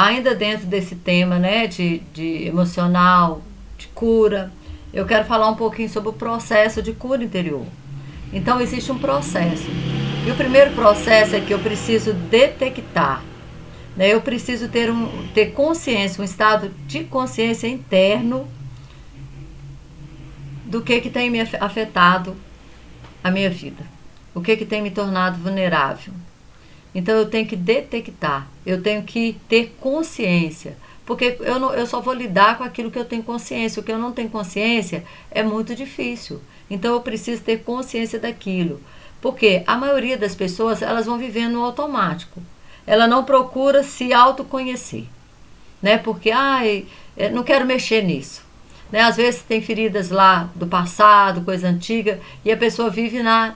ainda dentro desse tema, né, de emocional, de cura, eu quero falar um pouquinho sobre o processo de cura interior. Então, existe um processo. E o primeiro processo é que eu preciso detectar, né, eu preciso ter consciência, um estado de consciência interno do que tem me afetado a minha vida, o que tem me tornado vulnerável. Então eu tenho que detectar, eu tenho que ter consciência, porque eu só vou lidar com aquilo que eu tenho consciência. O que eu não tenho consciência é muito difícil. Então eu preciso ter consciência daquilo, porque a maioria das pessoas, elas vão vivendo no automático. Ela não procura se autoconhecer, né? Porque não quero mexer nisso. Né? Às vezes tem feridas lá do passado, coisa antiga, e a pessoa vive na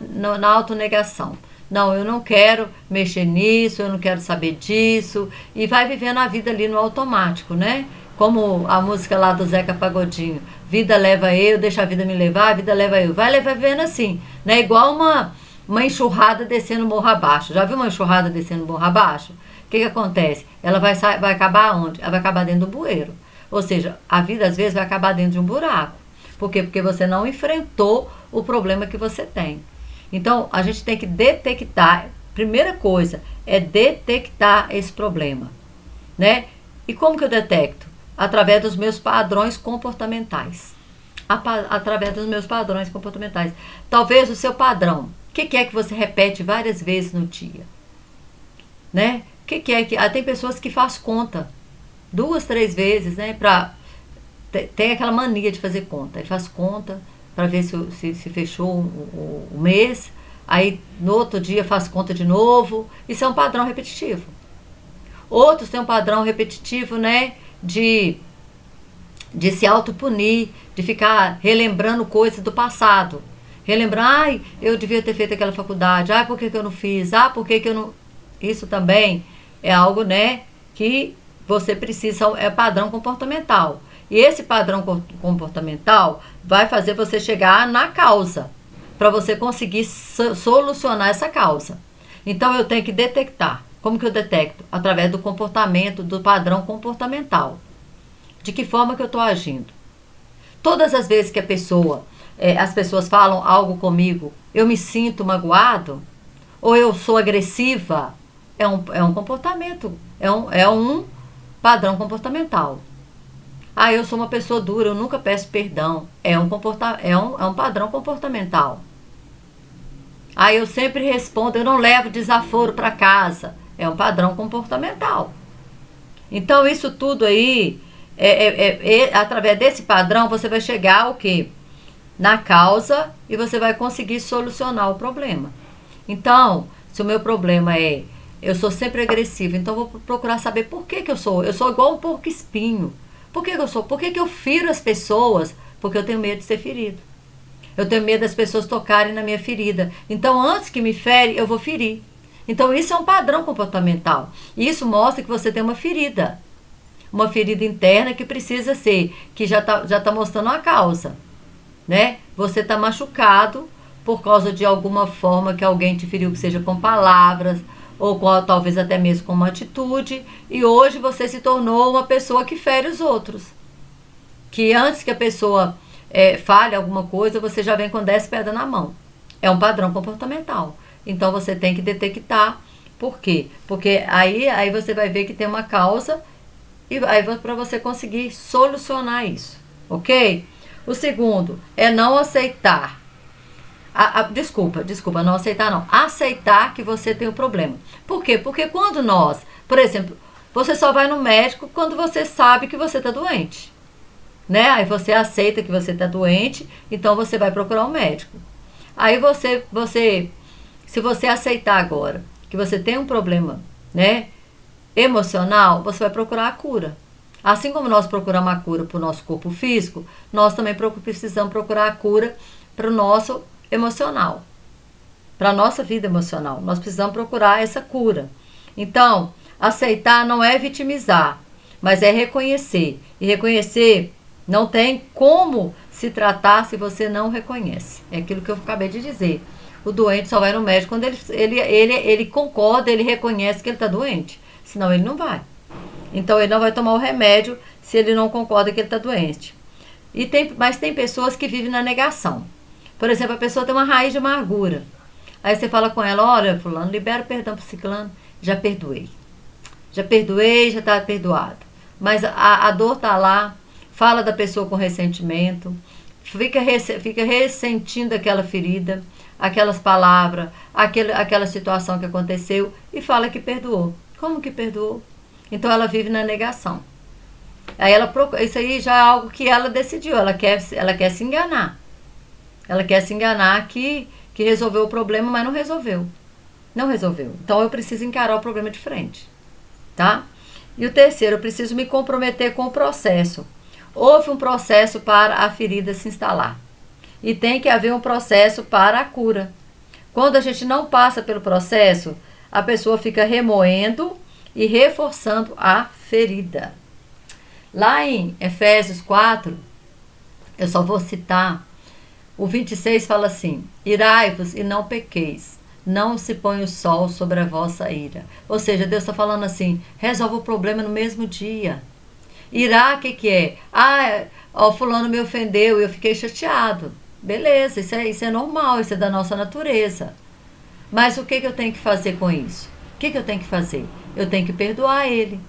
autonegação. Não, eu não quero mexer nisso, eu não quero saber disso, e vai vivendo a vida ali no automático, né? Como a música lá do Zeca Pagodinho, vida leva eu, deixa a vida me levar, a vida leva eu. Vai vivendo assim, né? Igual uma enxurrada descendo morro abaixo. Já viu uma enxurrada descendo morro abaixo? O que acontece? Ela vai acabar onde? Ela vai acabar dentro do bueiro. Ou seja, a vida às vezes vai acabar dentro de um buraco. Por quê? Porque você não enfrentou o problema que você tem. Então, a gente tem que detectar. Primeira coisa é detectar esse problema, né? E como que eu detecto? Através dos meus padrões comportamentais. Através dos meus padrões comportamentais. Talvez o seu padrão. O que é que você repete várias vezes no dia? Né? Tem pessoas que faz conta 2, 3 vezes, né? Tem aquela mania de fazer conta. Aí faz conta para ver se fechou o mês. Aí no outro dia faz conta de novo. Isso é um padrão repetitivo. Outros têm um padrão repetitivo, né? De se autopunir, de ficar relembrando coisas do passado. Relembrar, eu devia ter feito aquela faculdade. Por que eu não fiz? Por que eu não... Isso também é algo, né, que você precisa, é padrão comportamental. E esse padrão comportamental vai fazer você chegar na causa, para você conseguir solucionar essa causa. Então eu tenho que detectar. Como que eu detecto? Através do comportamento, do padrão comportamental. De que forma que eu estou agindo? Todas as vezes que as pessoas falam algo comigo, eu me sinto magoado, ou eu sou agressiva, é um comportamento, é um padrão comportamental. Eu sou uma pessoa dura, eu nunca peço perdão, é um padrão comportamental. Eu sempre respondo, eu não levo desaforo para casa, é um padrão comportamental. Então isso tudo aí, através desse padrão, você vai chegar ao quê? Na causa, e você vai conseguir solucionar o problema. Então, se o meu problema é, eu sou sempre agressiva, então eu vou procurar saber por que eu sou. Eu sou igual um porco espinho. Por que eu sou? Por que eu firo as pessoas? Porque eu tenho medo de ser ferido. Eu tenho medo das pessoas tocarem na minha ferida. Então, antes que me fere, eu vou ferir. Então, isso é um padrão comportamental. E isso mostra que você tem uma ferida. Uma ferida interna que precisa ser, que já tá mostrando a causa. Né? Você está machucado por causa de alguma forma que alguém te feriu, que seja com palavras, ou talvez até mesmo com uma atitude, e hoje você se tornou uma pessoa que fere os outros. Que antes que a pessoa fale alguma coisa, você já vem com 10 pedras na mão. É um padrão comportamental. Então você tem que detectar. Por quê? Porque aí você vai ver que tem uma causa, e aí para você conseguir solucionar isso. Ok? O segundo é não aceitar. Desculpa, não aceitar não. Aceitar que você tem um problema. Por quê? Porque quando por exemplo, você só vai no médico quando você sabe que você está doente. Né? Aí você aceita que você está doente, então você vai procurar um médico. Aí se você aceitar agora que você tem um problema, né, emocional, você vai procurar a cura. Assim como nós procuramos a cura para o nosso corpo físico, nós também precisamos procurar a cura para o nosso emocional, para a nossa vida emocional. Nós precisamos procurar essa cura. Então, aceitar não é vitimizar, mas é reconhecer. E reconhecer não tem como se tratar se você não reconhece. É aquilo que eu acabei de dizer. O doente só vai no médico quando ele concorda, ele reconhece que ele está doente. Senão ele não vai. Então ele não vai tomar o remédio se ele não concorda que ele está doente. Mas tem pessoas que vivem na negação. Por exemplo, a pessoa tem uma raiz de amargura. Aí você fala com ela, olha, fulano, libera o perdão para ciclano. Já perdoei. Já está perdoado. Mas a dor está lá, fala da pessoa com ressentimento, fica ressentindo aquela ferida, aquelas palavras, aquela situação que aconteceu e fala que perdoou. Como que perdoou? Então ela vive na negação. Aí isso aí já é algo que ela decidiu, ela quer se enganar. Ela quer se enganar que resolveu o problema, mas não resolveu. Não resolveu. Então eu preciso encarar o problema de frente. Tá? E o terceiro, eu preciso me comprometer com o processo. Houve um processo para a ferida se instalar. E tem que haver um processo para a cura. Quando a gente não passa pelo processo, a pessoa fica remoendo e reforçando a ferida. Lá em Efésios 4, eu só vou citar, o 26 fala assim: irai-vos e não pequeis, não se põe o sol sobre a vossa ira. Ou seja, Deus está falando assim, resolve o problema no mesmo dia. Irá, o que é? Fulano me ofendeu e eu fiquei chateado. Beleza, isso é normal, isso é da nossa natureza. Mas o que eu tenho que fazer com isso? O que eu tenho que fazer? Eu tenho que perdoar ele.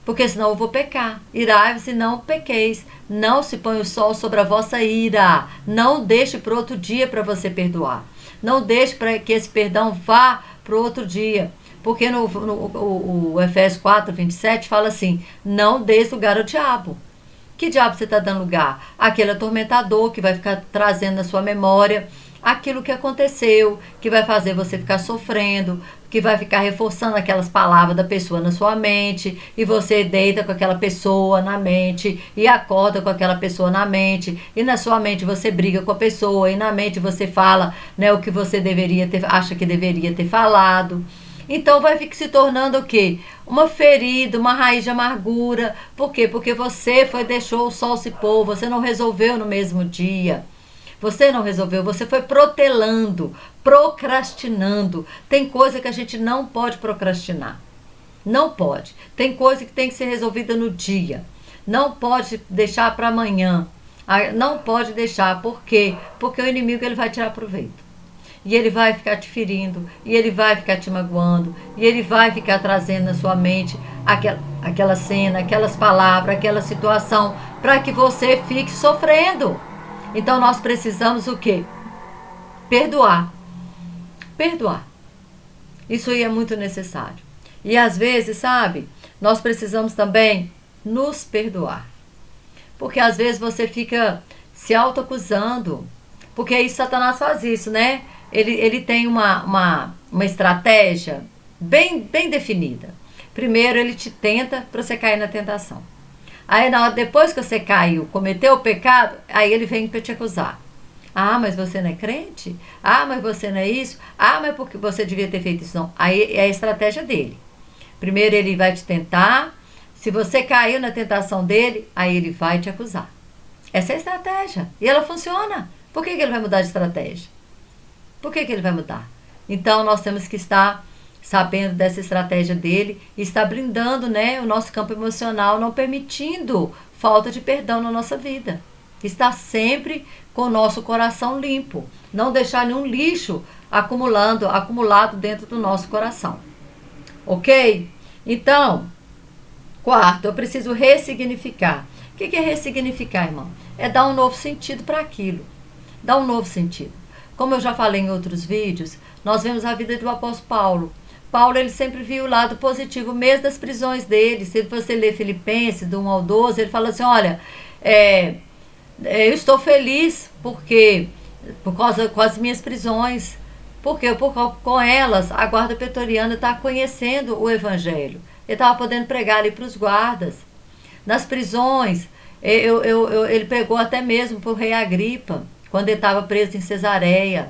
Porque senão eu vou pecar. Irai-vos e não pequeis. Não se põe o sol sobre a vossa ira. Não deixe para outro dia para você perdoar. Não deixe para que esse perdão vá para o outro dia. Porque o Efésios 4, 27 fala assim, não dê lugar ao diabo. Que diabo você está dando lugar? Aquele atormentador que vai ficar trazendo na sua memória aquilo que aconteceu, que vai fazer você ficar sofrendo, que vai ficar reforçando aquelas palavras da pessoa na sua mente, e você deita com aquela pessoa na mente, e acorda com aquela pessoa na mente, e na sua mente você briga com a pessoa, e na mente você fala, né, o que você acha que deveria ter falado. Então vai se tornando o quê? Uma ferida, uma raiz de amargura. Por quê? Porque você deixou o sol se pôr, você não resolveu no mesmo dia. Você não resolveu, você foi protelando, procrastinando. Tem coisa que a gente não pode procrastinar. Não pode. Tem coisa que tem que ser resolvida no dia. Não pode deixar para amanhã. Não pode deixar. Por quê? Porque o inimigo ele vai tirar proveito. E ele vai ficar te ferindo, e ele vai ficar te magoando, e ele vai ficar trazendo na sua mente aquela cena, aquelas palavras, aquela situação, para que você fique sofrendo. Então nós precisamos o quê? Perdoar. Perdoar. Isso aí é muito necessário. E às vezes, sabe, nós precisamos também nos perdoar. Porque às vezes você fica se autoacusando. Porque aí Satanás faz isso, né? Ele tem uma estratégia bem definida. Primeiro ele te tenta para você cair na tentação. Aí depois que você caiu, cometeu o pecado, aí ele vem para te acusar. Ah, mas você não é crente? Ah, mas você não é isso? Ah, mas porque você devia ter feito isso? Não. Aí é a estratégia dele. Primeiro ele vai te tentar. Se você caiu na tentação dele, aí ele vai te acusar. Essa é a estratégia. E ela funciona. Por que ele vai mudar de estratégia? Por que ele vai mudar? Então, nós temos que estar sabendo dessa estratégia dele e estar blindando, né, o nosso campo emocional, não permitindo falta de perdão na nossa vida. Estar sempre com o nosso coração limpo. Não deixar nenhum lixo acumulado dentro do nosso coração. Ok? Então, quarto, eu preciso ressignificar. O que é ressignificar, irmão? É dar um novo sentido para aquilo. Dar um novo sentido. Como eu já falei em outros vídeos, nós vemos a vida do apóstolo Paulo. Paulo, ele sempre viu o lado positivo, mesmo das prisões dele. Se você ler Filipenses, do 1 ao 12, ele fala assim, olha, eu estou feliz com as minhas prisões, porque com elas a guarda pretoriana está conhecendo o evangelho. Ele estava podendo pregar ali para os guardas. Nas prisões, ele pregou até mesmo para o rei Agripa, quando ele estava preso em Cesareia.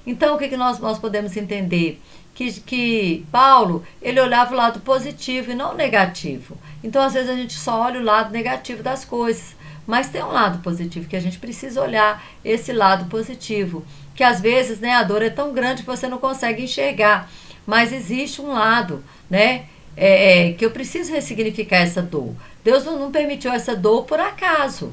Então, o que nós podemos entender? Que Paulo, ele olhava o lado positivo e não o negativo. Então, às vezes, a gente só olha o lado negativo das coisas. Mas tem um lado positivo, que a gente precisa olhar esse lado positivo. Que, às vezes, né, a dor é tão grande que você não consegue enxergar. Mas existe um lado, né? que eu preciso ressignificar essa dor. Deus não permitiu essa dor por acaso.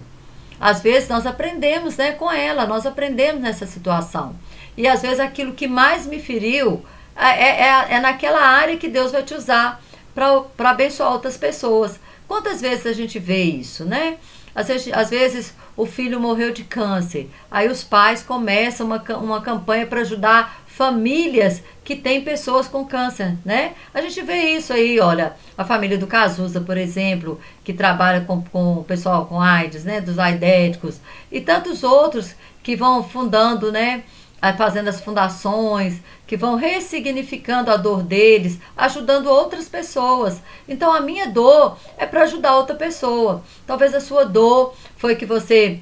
Às vezes nós aprendemos, né, com ela, nós aprendemos nessa situação. E às vezes aquilo que mais me feriu é naquela área que Deus vai te usar para abençoar outras pessoas. Quantas vezes a gente vê isso, né? Às vezes o filho morreu de câncer, aí os pais começam uma campanha para ajudar famílias que têm pessoas com câncer, né? A gente vê isso aí, olha, a família do Cazuza, por exemplo, que trabalha com o pessoal com AIDS, né? Dos aidéticos, e tantos outros que vão fundando, né? Fazendo as fundações, que vão ressignificando a dor deles, ajudando outras pessoas. Então a minha dor é para ajudar outra pessoa. Talvez a sua dor foi que você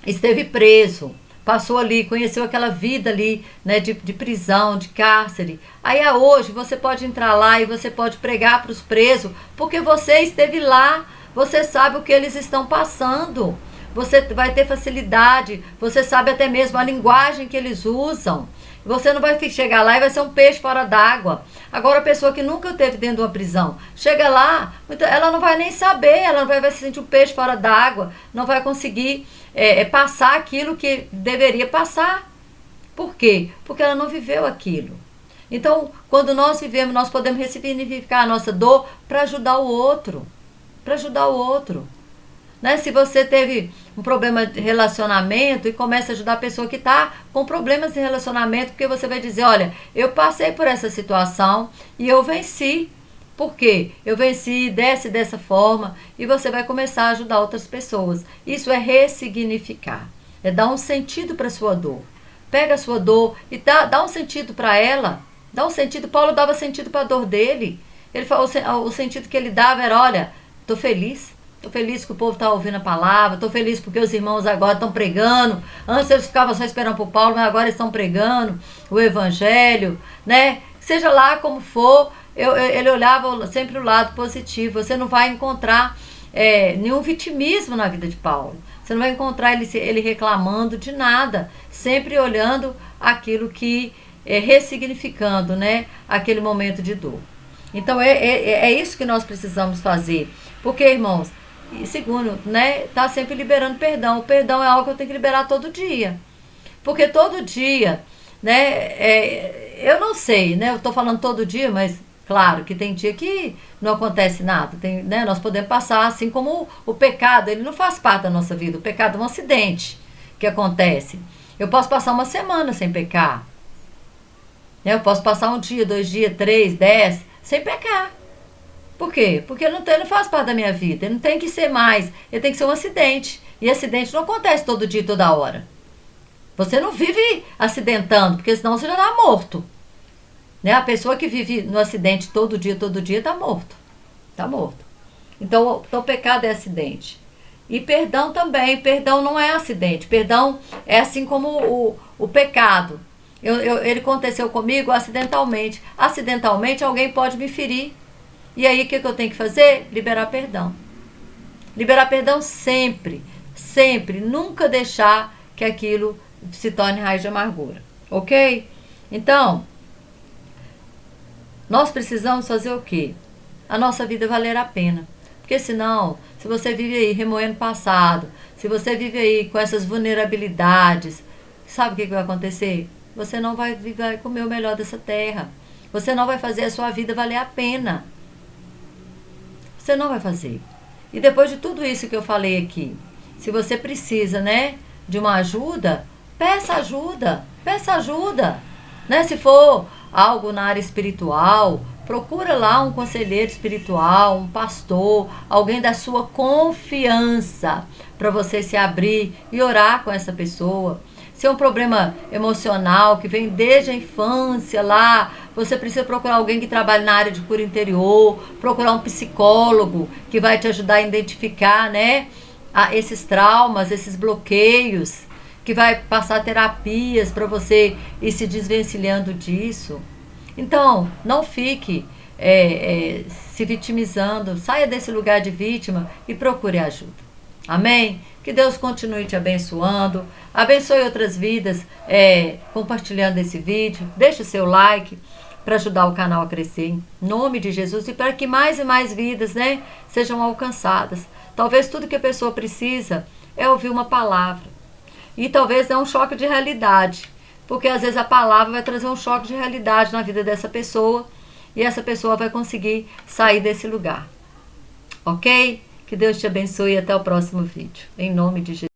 esteve preso, passou ali, conheceu aquela vida ali, né, de prisão, de cárcere. Aí hoje você pode entrar lá e você pode pregar para os presos, porque você esteve lá, você sabe o que eles estão passando. Você vai ter facilidade, você sabe até mesmo a linguagem que eles usam. Você não vai chegar lá e vai ser um peixe fora d'água. Agora, a pessoa que nunca esteve dentro de uma prisão, chega lá, ela não vai nem saber, ela vai se sentir um peixe fora d'água, não vai conseguir passar aquilo que deveria passar. Por quê? Porque ela não viveu aquilo. Então, quando nós vivemos, nós podemos ressignificar a nossa dor para ajudar o outro. Para ajudar o outro. Né? Se você teve um problema de relacionamento e começa a ajudar a pessoa que está com problemas de relacionamento, porque você vai dizer, olha, eu passei por essa situação e eu venci. Por quê? Eu venci dessa forma, e você vai começar a ajudar outras pessoas. Isso é ressignificar, é dar um sentido para a sua dor. Pega a sua dor e dá um sentido para ela. Dá um sentido. Paulo dava sentido para a dor dele. Ele falou, o sentido que ele dava era, olha, estou feliz. Estou feliz que o povo está ouvindo a palavra. Estou feliz porque os irmãos agora estão pregando. Antes eles ficavam só esperando por Paulo, mas agora eles estão pregando o evangelho, né? Seja lá como for, ele olhava sempre o lado positivo. Você não vai encontrar nenhum vitimismo na vida de Paulo. Você não vai encontrar ele reclamando de nada. Sempre olhando aquilo que ressignificando, né? Aquele momento de dor. Então é isso que nós precisamos fazer. Porque, irmãos, e segundo, né, tá sempre liberando perdão. O perdão é algo que eu tenho que liberar todo dia. Porque todo dia, né, eu não sei, né, eu tô falando todo dia, mas claro que tem dia que não acontece nada. Tem, né, nós podemos passar, assim como o pecado, ele não faz parte da nossa vida. O pecado é um acidente que acontece. Eu posso passar uma semana sem pecar. Né, eu posso passar um dia, 2 dias, 3, 10, sem pecar. Por quê? Porque ele não faz parte da minha vida. Ele não tem que ser mais. Ele tem que ser um acidente. E acidente não acontece todo dia e toda hora. Você não vive acidentando, porque senão você já está morto. Né? A pessoa que vive no acidente todo dia está morto. Está morto. Então, o pecado é acidente. E perdão também. Perdão não é acidente. Perdão é assim como o pecado. Ele aconteceu comigo acidentalmente. Acidentalmente, alguém pode me ferir. E aí, o que eu tenho que fazer? Liberar perdão. Liberar perdão sempre, sempre. Nunca deixar que aquilo se torne raiz de amargura. Ok? Então, nós precisamos fazer o quê? A nossa vida valer a pena. Porque senão, se você vive aí remoendo o passado, se você vive aí com essas vulnerabilidades, sabe o que vai acontecer? Você não vai comer o melhor dessa terra. Você não vai fazer a sua vida valer a pena. Você não vai fazer. E depois de tudo isso que eu falei aqui, se você precisa, né, de uma ajuda, peça ajuda. Peça ajuda. Né? Se for algo na área espiritual, procura lá um conselheiro espiritual, um pastor, alguém da sua confiança, para você se abrir e orar com essa pessoa. Se é um problema emocional que vem desde a infância lá, você precisa procurar alguém que trabalhe na área de cura interior, procurar um psicólogo que vai te ajudar a identificar, né, esses traumas, esses bloqueios, que vai passar terapias para você ir se desvencilhando disso. Então, não fique se vitimizando, saia desse lugar de vítima e procure ajuda. Amém? Que Deus continue te abençoando, abençoe outras vidas compartilhando esse vídeo, deixe o seu like, para ajudar o canal a crescer, em nome de Jesus, e para que mais e mais vidas, né, sejam alcançadas. Talvez tudo que a pessoa precisa é ouvir uma palavra. E talvez é um choque de realidade, porque às vezes a palavra vai trazer um choque de realidade na vida dessa pessoa, e essa pessoa vai conseguir sair desse lugar. Ok? Que Deus te abençoe e até o próximo vídeo. Em nome de Jesus.